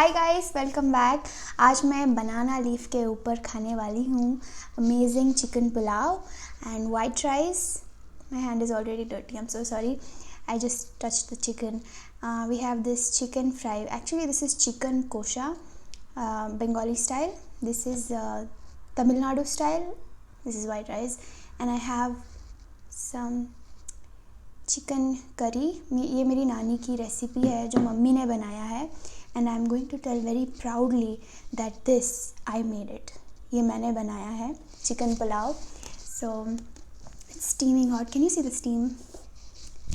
Hi guys, welcome back. आज मैं banana leaf के ऊपर खाने वाली हूँ amazing chicken pulao and white rice. My hand is already dirty, I am so sorry, I just touched the chicken. We have this chicken fry. Actually, this is chicken kosha, Bengali style. This is Tamil Nadu style. This is white rice, and I have some chicken curry. ये मेरी नानी की recipe है जो mummy ने बनाया है, and I am going to tell very proudly that this I made it. ये मैंने बनाया है chicken pulao. So it's steaming hot, can you see the steam?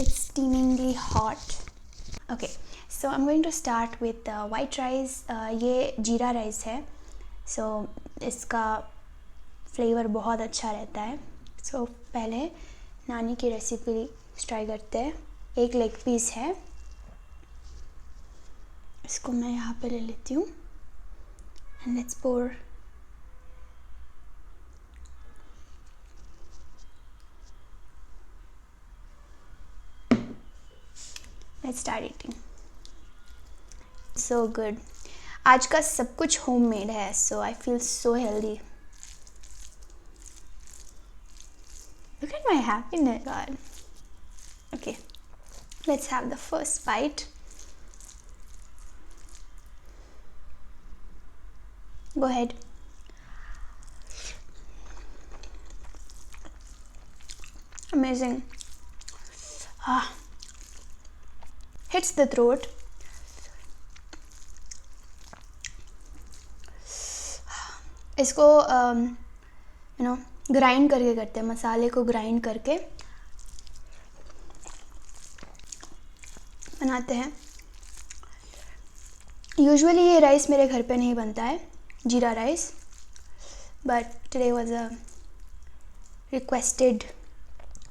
It's steamingly hot. Okay, so I'm going to start with white rice. ये जीरा rice है, so इसका flavour बहुत अच्छा रहता है। so पहले नानी की रेसिपी ट्राई करते हैं। एक लेग पीस है, इसको मैं यहाँ पे ले लेती हूँ and let's pour. Let's start eating. So good. आज का सब कुछ homemade है, so I feel so healthy. Look at my happiness, God. Okay, let's have the first bite. Go ahead. Amazing. Hits the throat. इसको grind करके करते हैं, मसाले को ग्राइंड करके बनाते हैं। यूजुअली ये राइस मेरे घर पे नहीं बनता है, jeera rice, but today was a requested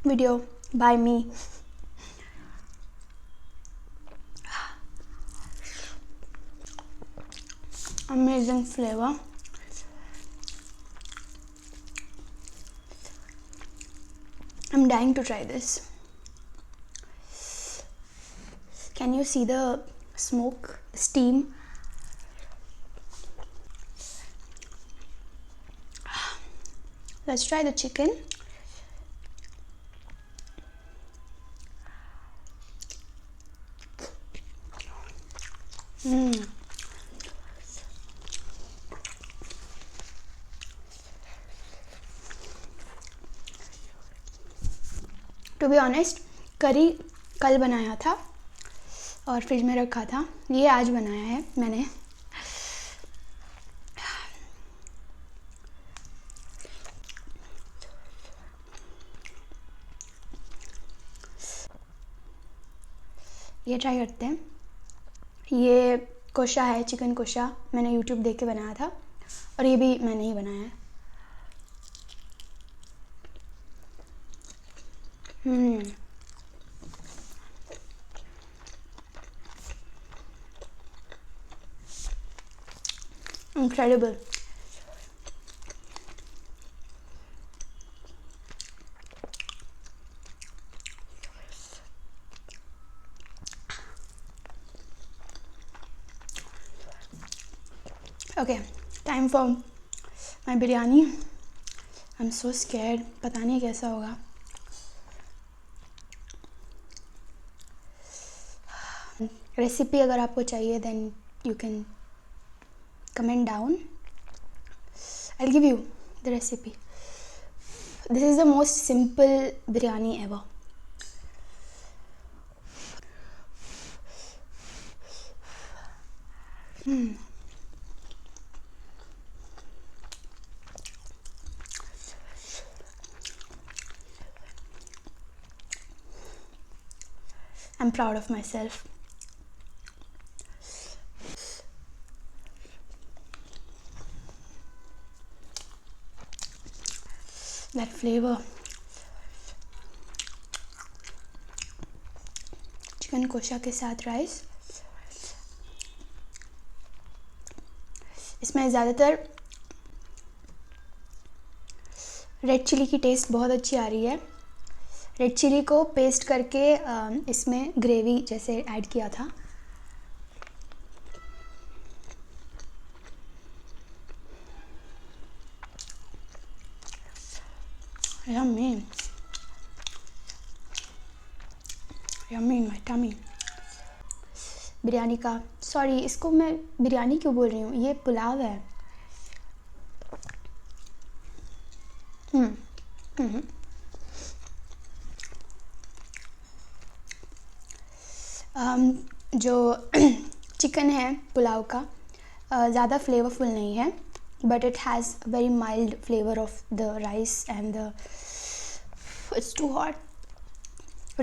video by me. Amazing flavor. I'm dying to try this. Can you see the smoke, steam? Let's try the chicken. To be honest, curry कल बनाया था और फ्रिज में रखा था, ये आज बनाया है मैंने। ये ट्राई करते हैं। ये कोशा है, चिकन कोशा, मैंने यूट्यूब देख के बनाया था, और ये भी मैंने ही बनाया है। Incredible. Okay, time for my biryani. I'm so scared. पता नहीं कैसा होगा। रेसिपी अगर आपको चाहिए then you can comment down. I'll give you the recipe. This is the most simple biryani ever. I'm proud of myself. That flavor. Chicken kosha के साथ rice. इसमें ज़्यादातर रेड चिली की टेस्ट बहुत अच्छी आ रही है। रेड चिली को पेस्ट करके इसमें ग्रेवी जैसे ऐड किया था। Yummy. Yummy in my tummy. Biryani का, सॉरी इसको मैं बिरयानी क्यों बोल रही हूँ, ये पुलाव है. जो चिकन है पुलाव का ज़्यादा फ्लेवरफुल नहीं है, but it has very mild flavour of the rice and the it's too hot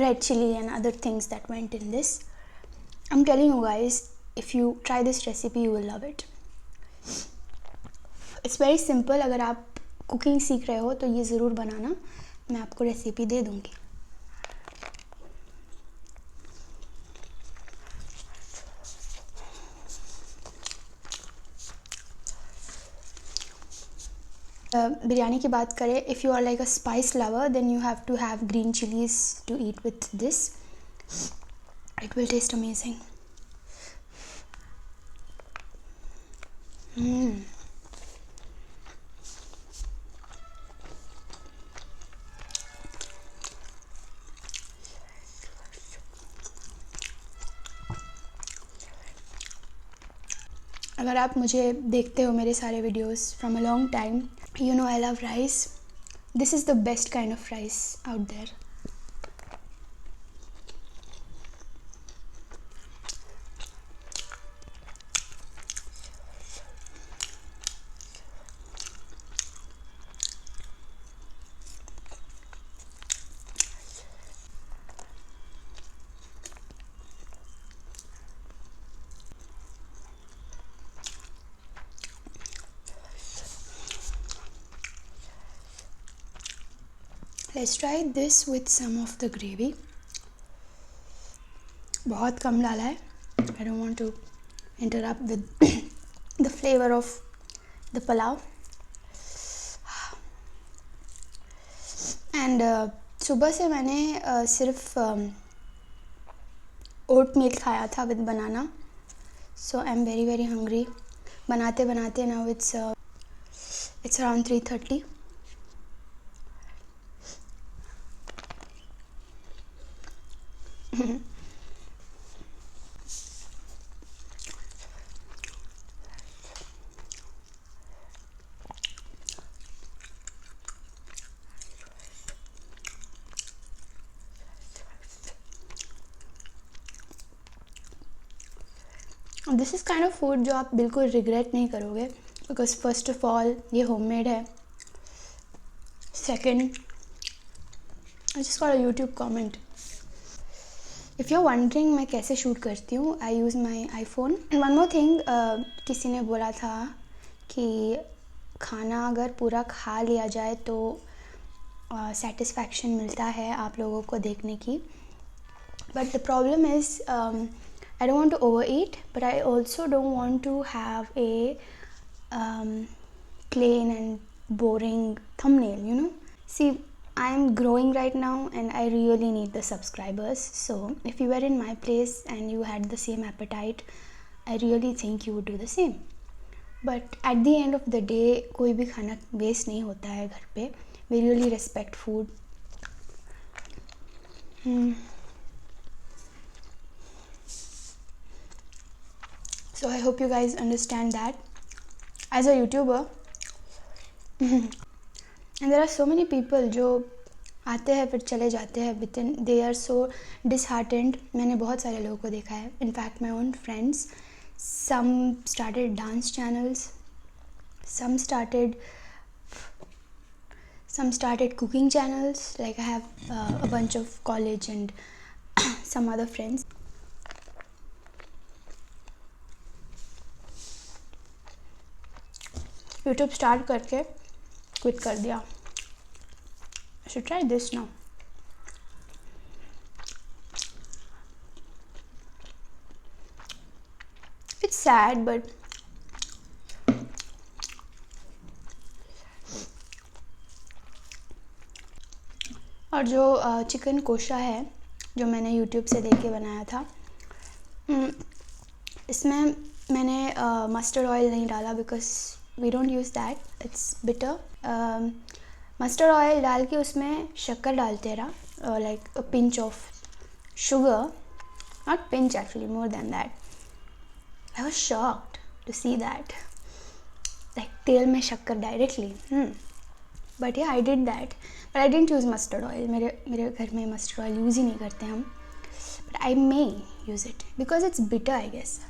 red chili and other things that went in this. I'm telling you guys, if you try this recipe you will love it. It's very simple. अगर आप cooking सीख रहे हो तो ये ज़रूर बनाना, मैं आपको रेसिपी दे दूँगी. बिरयानी की बात करें, if you are like a spice lover then you have to have green chillies to eat with this. It will taste amazing. अगर आप मुझे देखते हो मेरे सारे videos from a long time, you know I love rice. This is the best kind of rice out there. Let's try this with some of the gravy. बहुत कम डाला है. I don't want to interrupt with the flavor of the pulao. And सुबह से मैंने सिर्फ ओट मील खाया था with banana. So I'm very very hungry. बनाते बनाते now it's around 3:30. This is kind of food जो आप बिल्कुल रिग्रेट नहीं करोगे, बिकॉज फर्स्ट ऑफ ऑल ये होममेड है. Second, I just got a YouTube comment. If you are wondering मैं कैसे शूट करती हूँ, I use my iPhone. One more thing, किसी ने बोला था कि खाना अगर पूरा खा लिया जाए तो सेटिस्फैक्शन मिलता है आप लोगों को देखने की. But the problem is I don't want to overeat, but I also don't want to have a plain and boring thumbnail, you know. See, I'm growing right now and I really need the subscribers. So if you were in my place and you had the same appetite, I really think you would do the same. But at the end of the day, कोई भी खाना waste नहीं होता है घर पे. We really respect food. So I hope you guys understand that. As a YouTuber, and there are so many people जो आते हैं फिर चले जाते हैं, within they are so disheartened. मैंने बहुत सारे लोगों को देखा है. In fact, my own friends, some started dance channels, some started cooking channels. Like I have a bunch of college and some other friends. YouTube start करके quit कर दिया. I should try this now. It's sad but और जो chicken कोशा है जो मैंने YouTube से देख के बनाया था, इसमें मैंने मस्टर्ड ऑयल नहीं डाला because we don't use that, it's bitter. Mustard oil डाल के उसमें शक्कर डालते रहा, like a pinch of sugar, not pinch actually, more than that. I was shocked to see that, like तेल में शक्कर directly. But yeah, I did that, but I didn't use mustard oil. मेरे घर में mustard oil use ही नहीं करते हम, but I may use it because it's bitter, I guess.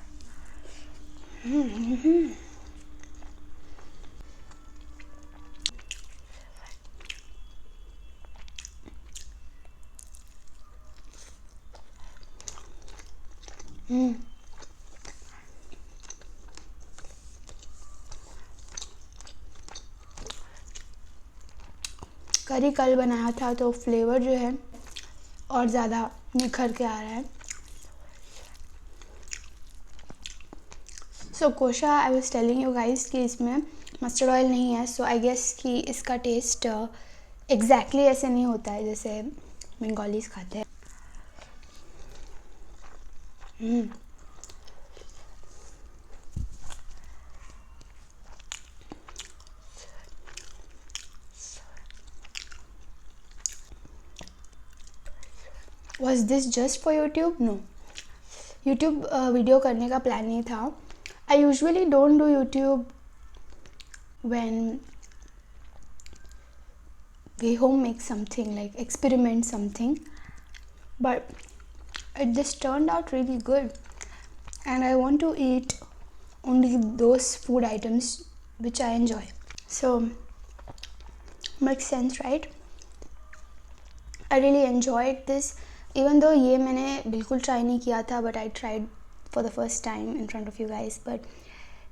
करी कल बनाया था तो फ्लेवर जो है और ज़्यादा निखर के आ रहा है. So kosha, I was telling you guys कि इसमें मस्टर्ड ऑयल नहीं है, सो आई गेस कि इसका टेस्ट एग्जैक्टली ऐसे नहीं होता है जैसे बंगालीज खाते हैं. Was this just for YouTube? No. YouTube video करने का प्लान नहीं था. I usually don't do YouTube when we home make something, like experiment something. But this turned out really good. And I want to eat only those food items which I enjoy. So, makes sense, right? I really enjoyed this. Even though ये मैंने बिल्कुल try नहीं किया था, but I tried for the first time in front of you guys. But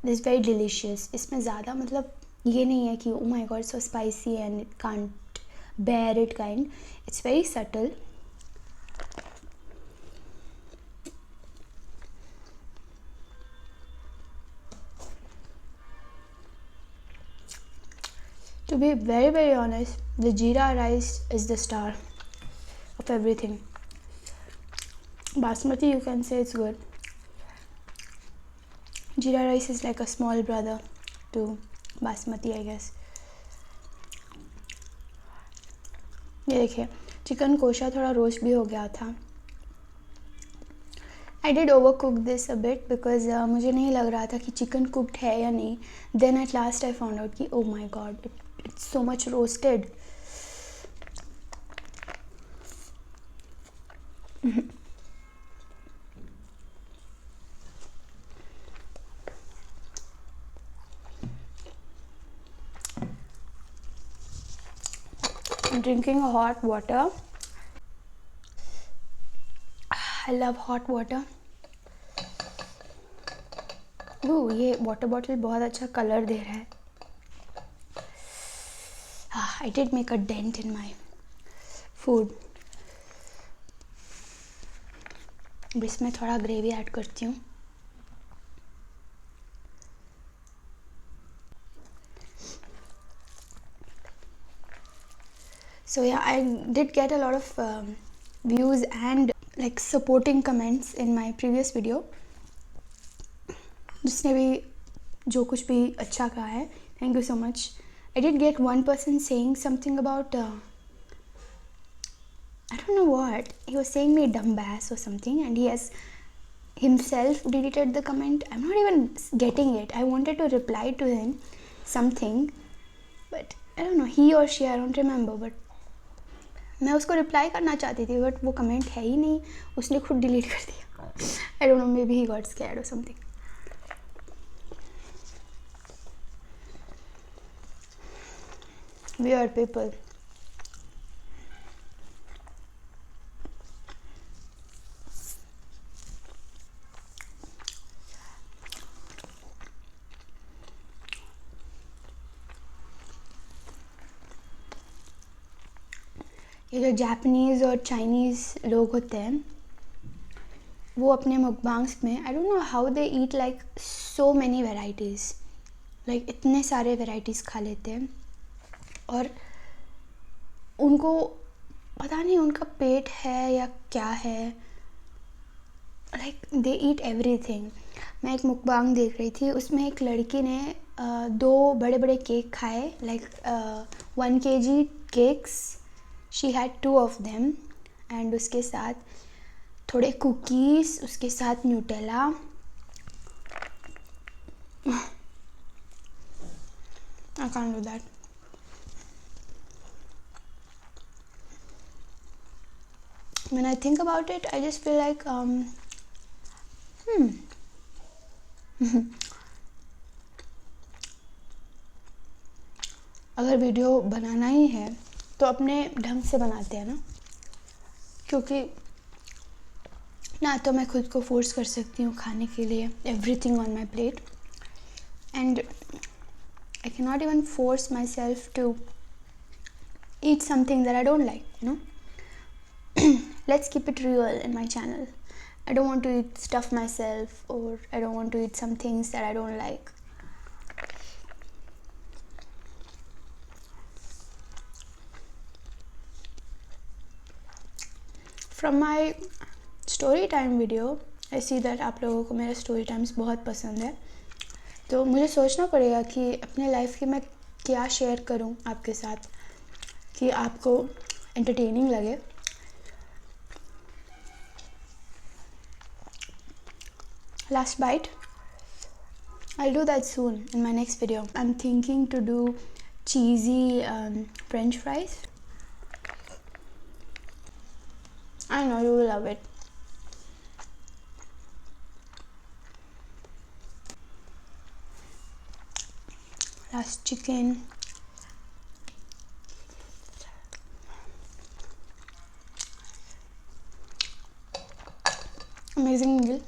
this is very delicious. इसमें ज़्यादा मतलब ये नहीं है कि oh my god so spicy and it can't bear it kind. It's very subtle. To be very very honest, the jeera rice is the star of everything. Basmati, you can say it's good. Jeera rice is like a small brother to basmati, I guess. ये देखिए, chicken कोशा थोड़ा roast भी हो गया था. I did overcook this a bit because मुझे नहीं लग रहा था कि चिकन cooked है या नहीं. Then at last I found out कि oh my god, it's so much roasted. I'm drinking hot water. I love hot water. ओह, ये वाटर बॉटल बहुत अच्छा कलर दे रहा है. I did make a dent in my food. अब इसमें थोड़ा gravy add करती हूँ. So yeah, I did get a lot of views and like supporting comments in my previous video. जिसने भी जो कुछ भी अच्छा कहा है, thank you so much. I did get one person saying something about I don't know what. He was saying me dumbass or something, and he has himself deleted the comment. I'm not even getting it. I wanted to reply to him something, but I don't know, he or she, I don't remember, but मैं उसको reply करना चाहती थी, but वो comment है ही नहीं, उसने खुद डिलीट कर दिया. I don't know, may be he got scared और समथिंग. Weird people. ये जो जापानीज़ और चाइनीज़ लोग होते हैं, वो अपने मुकबांग्स में I don't know how they eat like so many varieties, like इतने सारे वेराइटीज़ खा लेते हैं. और उनको पता नहीं उनका पेट है या क्या है, लाइक दे ईट एवरीथिंग. मैं एक मुकबांग देख रही थी, उसमें एक लड़की ने 2 बड़े बड़े केक खाए, like 1 kg cakes, she had 2 of them, and उसके साथ थोड़े cookies, उसके साथ Nutella. I can't do that. When I think about it, I just feel like अगर वीडियो बनाना ही है तो अपने ढंग से बनाते हैं ना, क्योंकि ना तो मैं खुद को फोर्स कर सकती हूँ खाने के लिए everything on my plate, and I can not even force myself to eat something that I don't like, you know. Let's keep it real in my channel. I don't want to eat stuff myself, or I don't want to eat some things that I don't like. From my story time video, I see that आप लोगों को मेरे story times बहुत पसंद है, तो मुझे सोचना पड़ेगा कि अपने लाइफ की मैं क्या शेयर करूं आपके साथ कि आपको entertaining लगे. Last bite. I'll do that soon in my next video. I'm thinking to do cheesy French fries. I know you will love it. Last chicken. Amazing meal.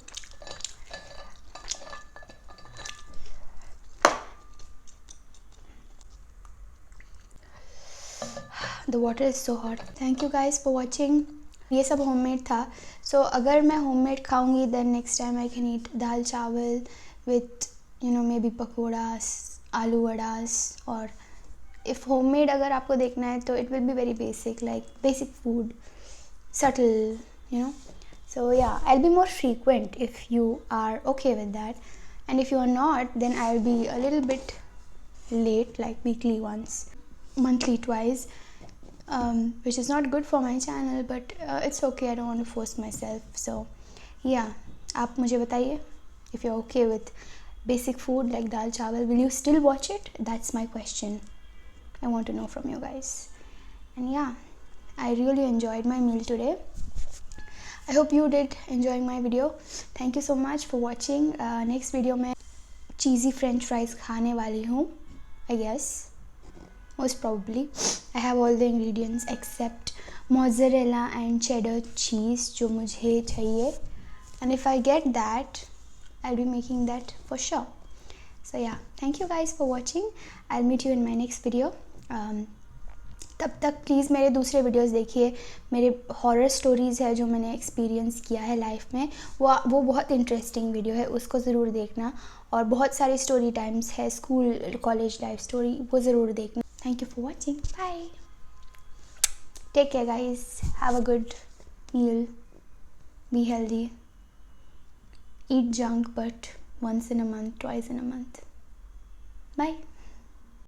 The water is so hot. Thank you guys for watching. ये सब homemade था. So अगर मैं homemade खाऊंगी, then next time I can eat दाल चावल with maybe पकोड़ास, आलू वड़ास, और if homemade अगर आपको देखना है तो it will be very basic, like basic food, subtle, So yeah, I'll be more frequent if you are okay with that, and if you are not, then I'll be a little bit late, like weekly once, monthly twice. Which is not good for my channel, but it's okay. I don't want to force myself. So yeah, आप मुझे बताइए if you're okay with basic food like dal chawal. Will you still watch it? That's my question. I want to know from you guys. And yeah, I really enjoyed my meal today. I hope you did enjoy my video. Thank you so much for watching. Next video में cheesy French fries खाने वाली हूँ, I guess. Most probably. I have all the ingredients except mozzarella and cheddar cheese जो मुझे चाहिए, and if I get that, I'll be making that for sure. So yeah, thank you guys for watching. I'll meet you in my next video. तब तक please मेरे दूसरे videos देखिए. मेरे horror stories है जो मैंने एक्सपीरियंस किया है लाइफ में, वो बहुत इंटरेस्टिंग वीडियो है, उसको ज़रूर देखना. और बहुत सारी स्टोरी टाइम्स है, स्कूल कॉलेज लाइफ स्टोरी, वो ज़रूर देखना. Thank you for watching. Bye. Take care guys. Have a good meal. Be healthy. Eat junk, but once in a month, twice in a month. Bye.